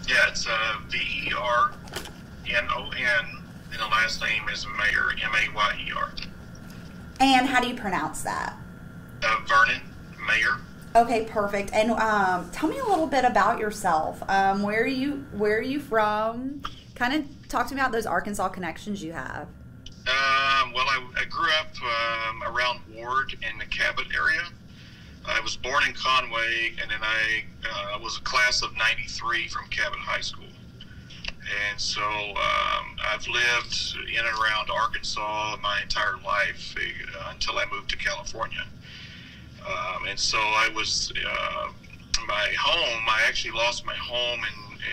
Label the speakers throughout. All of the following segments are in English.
Speaker 1: Yeah, it's Vernon, and the last name is Mayer, Mayer.
Speaker 2: And how do you pronounce that?
Speaker 1: Vernon Mayer.
Speaker 2: Okay, perfect. And tell me a little bit about yourself. Where are you from? Kind of talk to me about those Arkansas connections you have.
Speaker 1: Well, I grew up around Ward in the Cabot area. I was born in Conway, and then I was a class of '93 from Cabot High School. And so I've lived in and around Arkansas my entire life until I moved to California. And so I was I actually lost my home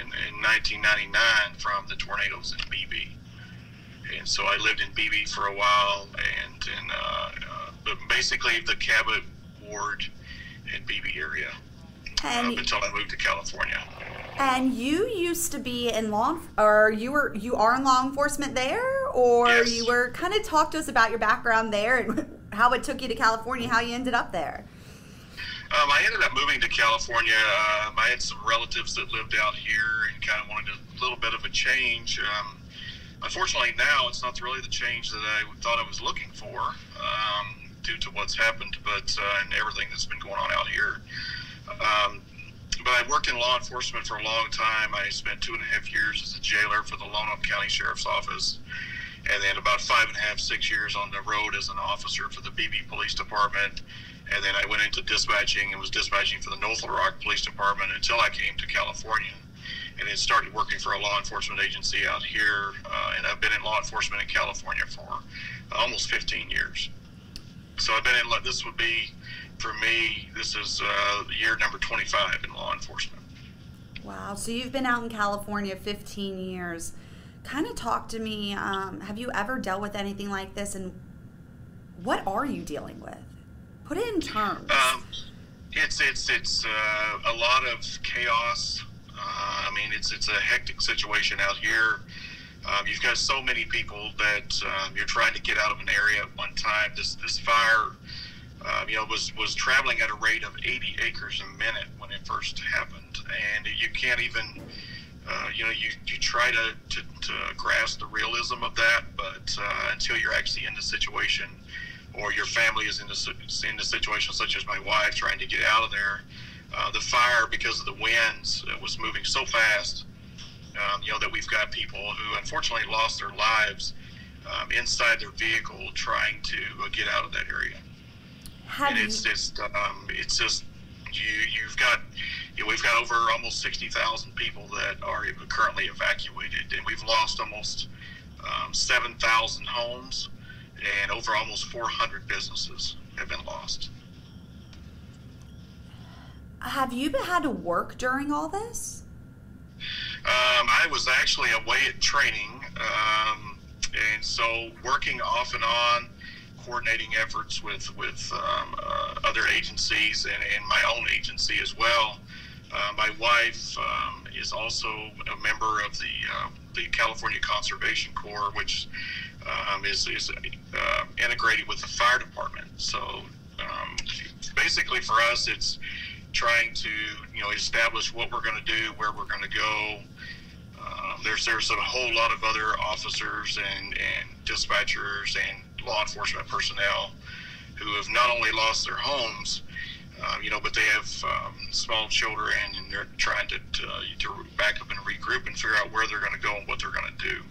Speaker 1: in 1999 from the tornadoes in BB. And so I lived in BB for a while, but basically the Cabot Ward and BB area until I moved to California.
Speaker 2: And you used to be in you are in law enforcement there, or
Speaker 1: Yes.
Speaker 2: you were kind of talk to us about your background there and how it took you to California, how you ended up there.
Speaker 1: I ended up moving to California. I had some relatives that lived out here and kind of wanted a little bit of a change. Unfortunately, now it's not really the change that I thought I was looking for due to what's happened, and everything that's been going on out here. But I worked in law enforcement for a long time. I spent 2.5 years as a jailer for the Lonoke County Sheriff's Office, and then about 5.5, 6 years on the road as an officer for the BB Police Department. And then I went into dispatching and was dispatching for the North Little Rock Police Department until I came to California, and then started working for a law enforcement agency out here. And I've been in law enforcement in California for almost 15 years. So I've been this would be, for me, this is year number 25 in law enforcement.
Speaker 2: Wow. So you've been out in California 15 years. Kind of talk to me. Have you ever dealt with anything like this, and what are you dealing with? Put it in terms.
Speaker 1: It's a lot of chaos. It's a hectic situation out here. You've got so many people that you're trying to get out of an area at one time. This fire, was traveling at a rate of 80 acres a minute when it first happened, and you can't even, you try to grasp the realism of that, but until you're actually in the situation, or your family is in the situation, such as my wife trying to get out of there. The fire, because of the winds, was moving so fast, that we've got people who unfortunately lost their lives inside their vehicle trying to get out of that area. We've got over almost 60,000 people that are currently evacuated, and we've lost almost 7,000 homes, and over almost 400 businesses have been lost.
Speaker 2: Have you had to work during all this?
Speaker 1: I was actually away at training, and so working off and on, coordinating efforts with other agencies and my own agency as well. My wife is also a member of the California Conservation Corps, which is integrated with the fire department. So basically for us, it's trying to establish what we're going to do, where we're going to go. There's a whole lot of other officers and dispatchers and law enforcement personnel who have not only lost their homes, but they have small children, and they're trying to back up and regroup and figure out where they're going to go and what they're going to do,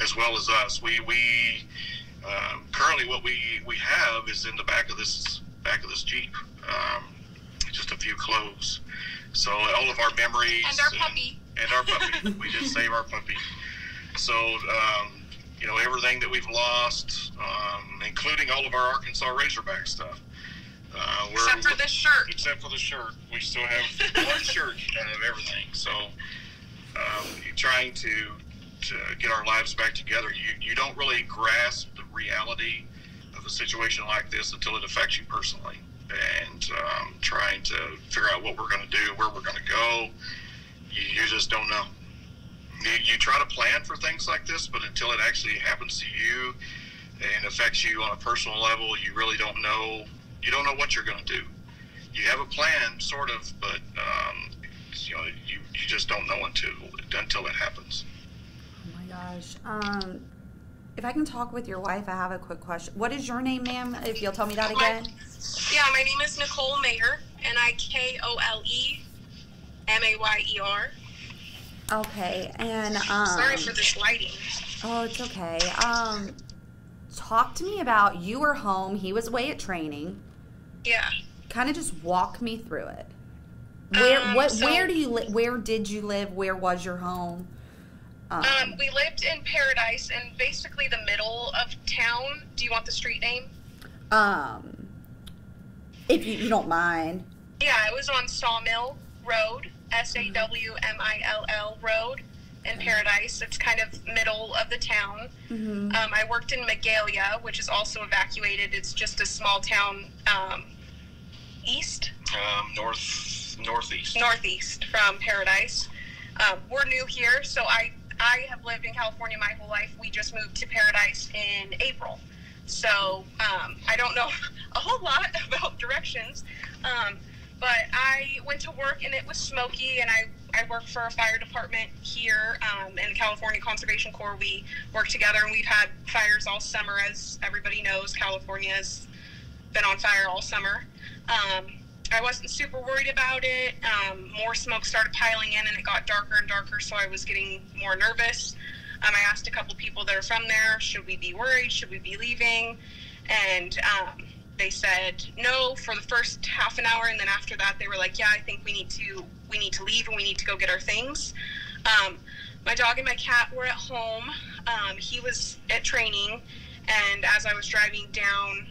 Speaker 1: as well as us. We currently what we have is in the back of this Jeep, just a few clothes. So all of our memories
Speaker 3: and our puppy.
Speaker 1: We did save our puppy. So everything that we've lost, including all of our Arkansas Razorback stuff.
Speaker 3: Except for this shirt.
Speaker 1: Except for the shirt. We still have one shirt out of everything. So trying to get our lives back together. You don't really grasp the reality of a situation like this until it affects you personally. And trying to figure out what we're going to do, where we're going to go, you just don't know. You try to plan for things like this, but until it actually happens to you and affects you on a personal level, you really don't know. You don't know what you're going to do. You have a plan, sort of, but you just don't know until it happens.
Speaker 2: Oh my gosh. If I can talk with your wife, I have a quick question. What is your name, ma'am? If you'll tell me that again.
Speaker 3: My name is Nicole Mayer, NIKOLEMAYER.
Speaker 2: Okay, and
Speaker 3: sorry for this lighting.
Speaker 2: Oh, it's okay. Talk to me about, you were home, he was away at training.
Speaker 3: Yeah.
Speaker 2: Kind of just walk me through it. Where did you live? Where was your home?
Speaker 3: We lived in Paradise, in basically the middle of town. Do you want the street name?
Speaker 2: If you don't mind.
Speaker 3: Yeah, it was on Sawmill Road, SAWMILL Road in Paradise. It's kind of middle of the town.
Speaker 2: Mm-hmm.
Speaker 3: I worked in Magalia, which is also evacuated. It's just a small town east. Northeast from Paradise. We're new here, so I have lived in California my whole life. We just moved to Paradise in April. So I don't know a whole lot about directions. But I went to work, and it was smoky, and I work for a fire department here in the California Conservation Corps. We work together, and we've had fires all summer. As everybody knows, California's been on fire all summer. I wasn't super worried about it. More smoke started piling in, and it got darker and darker, so I was getting more nervous. I asked a couple people that are from there, should we be worried? Should we be leaving? And they said no for the first half an hour, and then after that they were like, yeah, I think we need to leave, and we need to go get our things. My dog and my cat were at home. He was at training, and as I was driving down,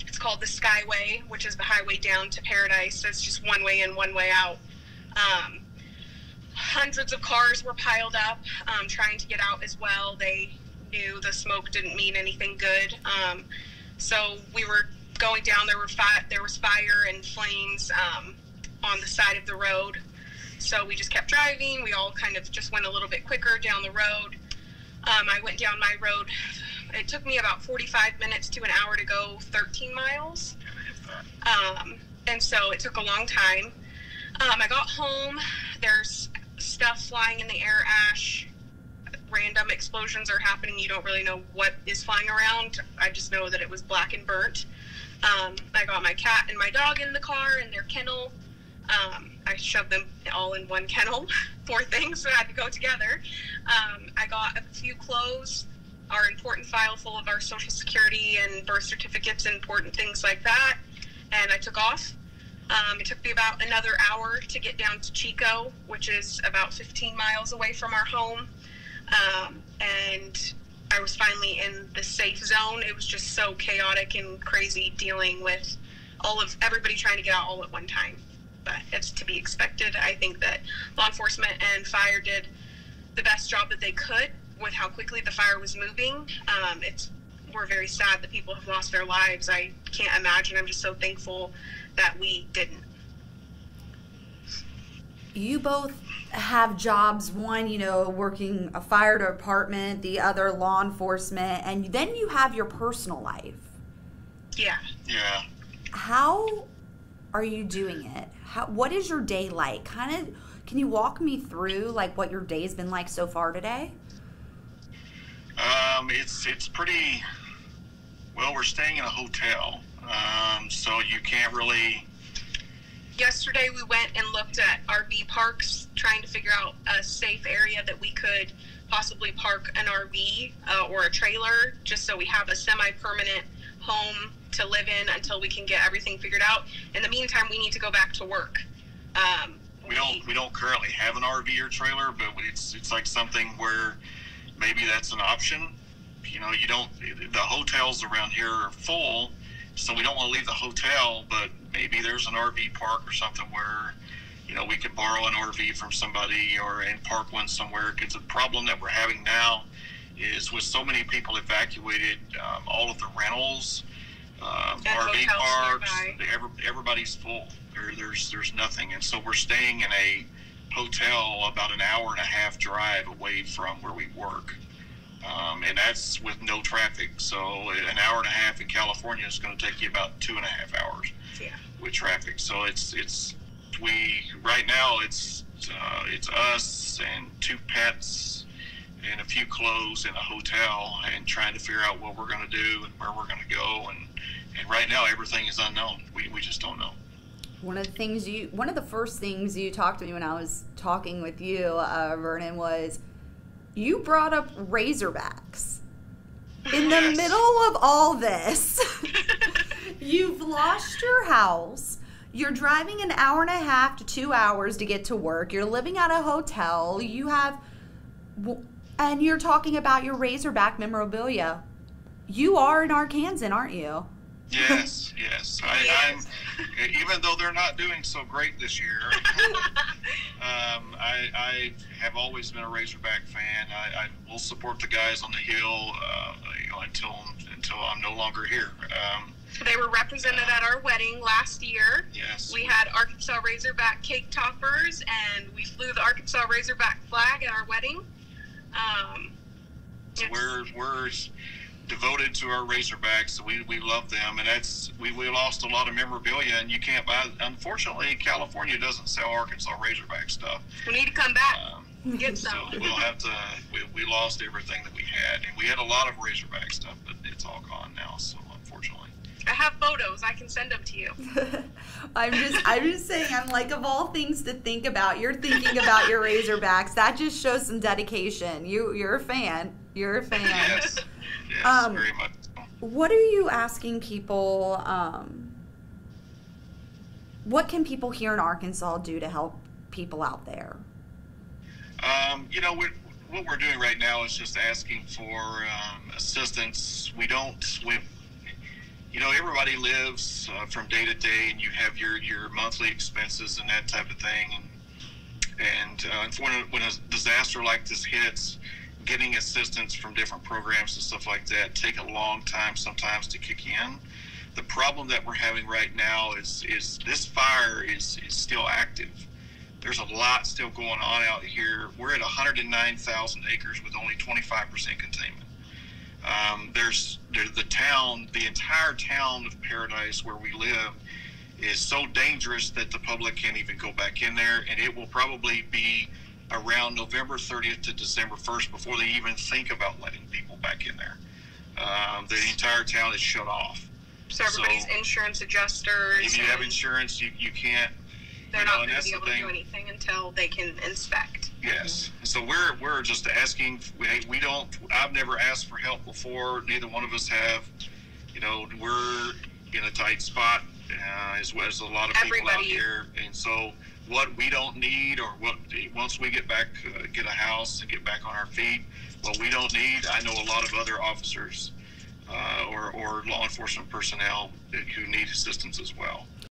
Speaker 3: it's called the Skyway, which is the highway down to Paradise. It's just one way in, one way out. Hundreds of cars were piled up, trying to get out as well. They knew the smoke didn't mean anything good. So we were going down. There was fire and flames on the side of the road. So we just kept driving. We all kind of just went a little bit quicker down the road. I went down my road. It took me about 45 minutes to an hour to go 13 miles. And so it took a long time. I got home. There's stuff flying in the air, ash. Random explosions are happening. You don't really know what is flying around. I just know that it was black and burnt. I got my cat and my dog in the car in their kennel. I shoved them all in one kennel, poor things, so I had to go together. I got a few clothes, our important file full of our social security and birth certificates and important things like that, and I took off. It took me about another hour to get down to Chico, which is about 15 miles away from our home. And I was finally in the safe zone. It was just so chaotic and crazy dealing with everybody trying to get out all at one time. But it's to be expected. I think that law enforcement and fire did the best job that they could with how quickly the fire was moving. We're very sad that people have lost their lives. I can't imagine. I'm just so thankful that we didn't.
Speaker 2: You both have jobs, one, working a fire department, the other law enforcement, and then you have your personal life.
Speaker 3: Yeah.
Speaker 1: Yeah.
Speaker 2: How are you doing it? What is your day like? Can you walk me through what your day's been like so far today?
Speaker 1: It's pretty, well, we're staying in a hotel, so you can't really.
Speaker 3: Yesterday we went and looked at RV parks, trying to figure out a safe area that we could possibly park an RV or a trailer, just so we have a semi-permanent home to live in until we can get everything figured out. In the meantime, we need to go back to work.
Speaker 1: We don't currently have an RV or trailer, but it's like something where maybe that's an option. The hotels around here are full, so we don't want to leave the hotel, but maybe there's an RV park or something where, we could borrow an RV from somebody and park one somewhere. Because the problem that we're having now is with so many people evacuated, all of the rentals, RV parks, everybody's full. There's nothing. And so we're staying in a hotel about an hour and a half drive away from where we work. And that's with no traffic. So an hour and a half in California is going to take you about 2.5 hours with traffic. So it's we right now it's us and 2 pets and a few clothes in a hotel, and trying to figure out what we're going to do and where we're going to go. And right now everything is unknown. We just don't know.
Speaker 2: One of the first things you talked to me when I was talking with you, Vernon, was you brought up Razorbacks. In the
Speaker 1: Yes.
Speaker 2: middle of all this, you've lost your house. You're driving an hour and a half to 2 hours to get to work. You're living at a hotel. And you're talking about your Razorback memorabilia. You are an Arkansan, aren't you?
Speaker 1: Yes. I'm even though they're not doing so great this year. I have always been a Razorback fan. I will support the guys on the hill, until I'm no longer here.
Speaker 3: They were represented at our wedding last year.
Speaker 1: Yes.
Speaker 3: We had Arkansas Razorback cake toppers, and we flew the Arkansas Razorback flag at our wedding.
Speaker 1: So we're devoted to our Razorbacks. So we love them, and we lost a lot of memorabilia, and you can't buy. Unfortunately, California doesn't sell Arkansas Razorback stuff.
Speaker 3: We need to come back. Get
Speaker 1: So
Speaker 3: some.
Speaker 1: we'll have to. We lost everything that we had, and we had a lot of Razorback stuff, but it's all gone now. So unfortunately.
Speaker 3: I have photos. I can send them to you.
Speaker 2: I'm just saying, I'm like, of all things to think about, you're thinking about your Razorbacks. That just shows some dedication. You're a fan. You're a fan.
Speaker 1: Yes, very much so.
Speaker 2: What are you asking people? What can people here in Arkansas do to help people out there?
Speaker 1: What we're doing right now is just asking for assistance. Everybody lives from day to day, and you have your monthly expenses and that type of thing. And when a disaster like this hits, getting assistance from different programs and stuff like that take a long time sometimes to kick in. The problem that we're having right now is this fire is still active. There's a lot still going on out here. We're at 109,000 acres with only 25% containment. The entire town of Paradise where we live is so dangerous that the public can't even go back in there, and it will probably be around November 30th to December 1st before they even think about letting people back in there. The entire town is shut off.
Speaker 3: So everybody's insurance adjusters.
Speaker 1: If you have insurance, you can't.
Speaker 3: They're not going to be able to do anything until they can inspect.
Speaker 1: Yes. So we're just asking. I've never asked for help before. Neither one of us have. We're in a tight spot, as well as a lot of people out here. And so what we don't need, or once we get back, get a house and get back on our feet, what we don't need, I know a lot of other officers or law enforcement personnel who need assistance as well.